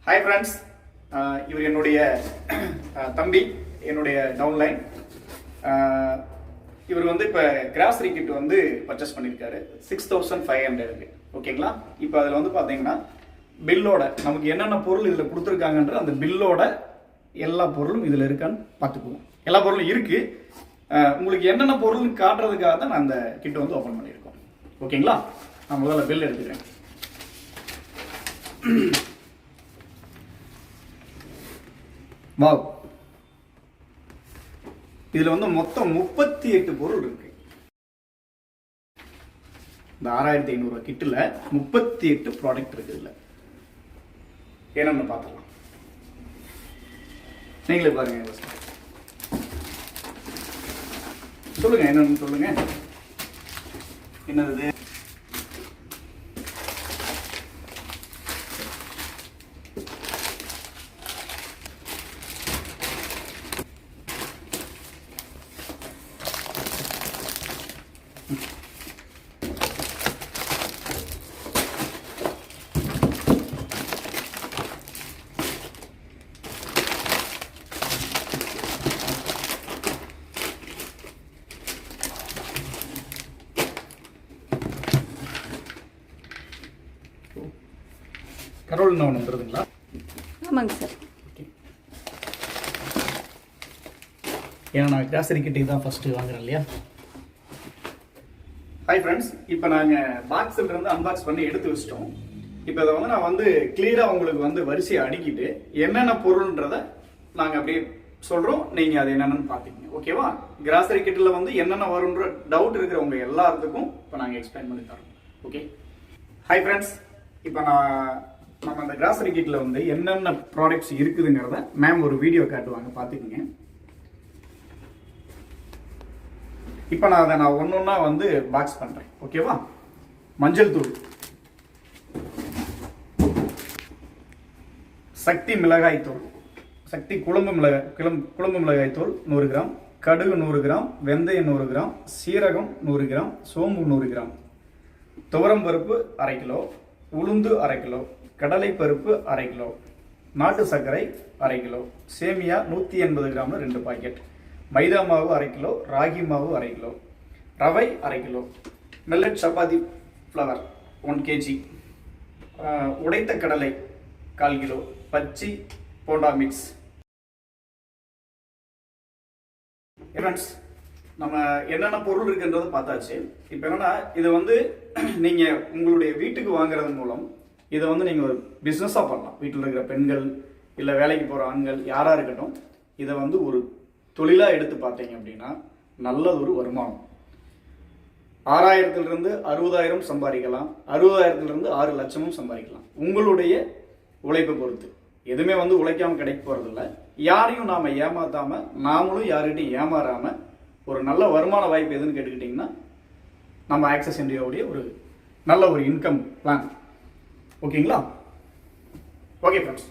Hi friends, இவர் என்னுடைய தம்பி, என்னுடைய டவுன்லைன். இவர் வந்து இப்போ கிராசரி கிட் வந்து பர்ச்சேஸ் பண்ணியிருக்காரு 6500. ஓகேங்களா? இப்போ அதில் வந்து பார்த்தீங்கன்னா பில்லோட நமக்கு என்னென்ன பொருள் இதில் கொடுத்துருக்காங்கன்ற அந்த பில்லோட எல்லா பொருளும் இதில் இருக்கான்னு பார்த்துக்குவோம். எல்லா பொருளும் இருக்குது. உங்களுக்கு என்னென்ன பொருள்னு காட்டுறதுக்காக தான் நான் அந்த கிட்டை வந்து ஓப்பன் பண்ணியிருக்கோம். ஓகேங்களா? நான் முதல்ல பில் எடுத்துக்கிறேன். வாவ், இதுல வந்து மொத்தம் 38 பொருள் இருக்கு. இந்த 6500 கிட்ல 38 ப்ராடக்ட் இருக்கு. இதுல என்னன்னு பார்க்கலாம். நீங்களே பாருங்க. சொல்லுங்க, என்னன்னு சொல்லுங்க. என்னது? கரோல்னு ஒன்று வந்துருதுங்களா? ஆமாங்க சார். ஓகே, ஏன்னா நான் கிராசரி கிட்டே தான் ஃபஸ்ட்டு வாங்குறேன் இல்லையா? ஹாய் ஃப்ரெண்ட்ஸ், இப்போ நாங்கள் பாக்ஸில் இருந்து அன்பாக்ஸ் பண்ணி எடுத்து வச்சிட்டோம். இப்போ இதை வந்து நான் வந்து கிளியராக உங்களுக்கு வந்து வரிசையை அடுக்கிட்டு என்னென்ன பொருள்ன்றதை நாங்கள் அப்படியே சொல்கிறோம். நீங்கள் அது என்னென்னு பார்த்துக்கங்க. ஓகேவா? கிராசரி கிட்டில் வந்து என்னென்ன வரும்ன்ற டவுட் இருக்கிறவங்க எல்லாத்துக்கும் இப்போ நாங்கள் எக்ஸ்பிளைன் பண்ணி தரோம். ஓகே, ஹாய் ஃப்ரெண்ட்ஸ், இப்போ நம்ம அந்த கிராசரி கிட்டில் வந்து என்னென்ன ப்ராடக்ட்ஸ் இருக்குதுங்கிறத மேம் ஒரு வீடியோ காட்டுவாங்க, பார்த்துக்குங்க. இப்போ நான் அதை ஒன்று ஒன்றா வந்து பாக்ஸ் பண்ணுறேன். ஓகேவா? மஞ்சள் தூள், சக்தி மிளகாய் தூள், சக்தி குழம்பு மிளகாய் தூள் 100 கிராம், கடுகு 100 கிராம், வெந்தயம் 100 கிராம், சீரகம் 100 கிராம், சோம்பு 100 கிராம், துவரம் பருப்பு 1/2 கிலோ, உளுந்து 1/2 கிலோ, கடலை பருப்பு 1/2 கிலோ, நாட்டு சர்க்கரை 1/2 கிலோ, சேமியா 180 கிராம்ல 2 பாக்கெட், மைதா மாவு 1/2 கிலோ, ராகி மாவு 1/2 கிலோ, ரவை 1/2 kilo, millet chapati flower 1 kg, உடைத்த கடலை 1/4 கிலோ, பச்சி போண்டா மிக்ஸ். ஃப்ரெண்ட்ஸ், நம்ம என்னென்ன பொருள் இருக்குன்றதை பார்த்தாச்சு. இப்போ என்னன்னா, இதை வந்து நீங்கள் உங்களுடைய வீட்டுக்கு வாங்குறது மூலம் இதை வந்து நீங்கள் ஒரு பிஸ்னஸாக பண்ணலாம். வீட்டில் இருக்கிற பெண்கள் இல்லை வேலைக்கு போகிற ஆண்கள் யாராக இருக்கட்டும், இதை வந்து ஒரு தொழிலாக எடுத்து பார்த்தீங்க அப்படின்னா நல்லதொரு வருமானம். 6000லிருந்து 60,000 சம்பாதிக்கலாம், 60,000லிருந்து 6 லட்சமும் சம்பாதிக்கலாம். உங்களுடைய உழைப்பை பொறுத்து. எதுவுமே வந்து உழைக்காமல் கிடைக்க போகிறதில்ல. யாரையும் நாம் ஏமாற்றாமல், நாமளும் யாருக்கிட்டையும் ஏமாறாமல் ஒரு நல்ல வருமான வாய்ப்பு எதுன்னு கேட்டுக்கிட்டிங்கன்னா நம்ம ஆக்சஸ் இந்தியாவுடைய ஒரு நல்ல ஒரு இன்கம் பிளான். ஓகேங்களா? Okay friends.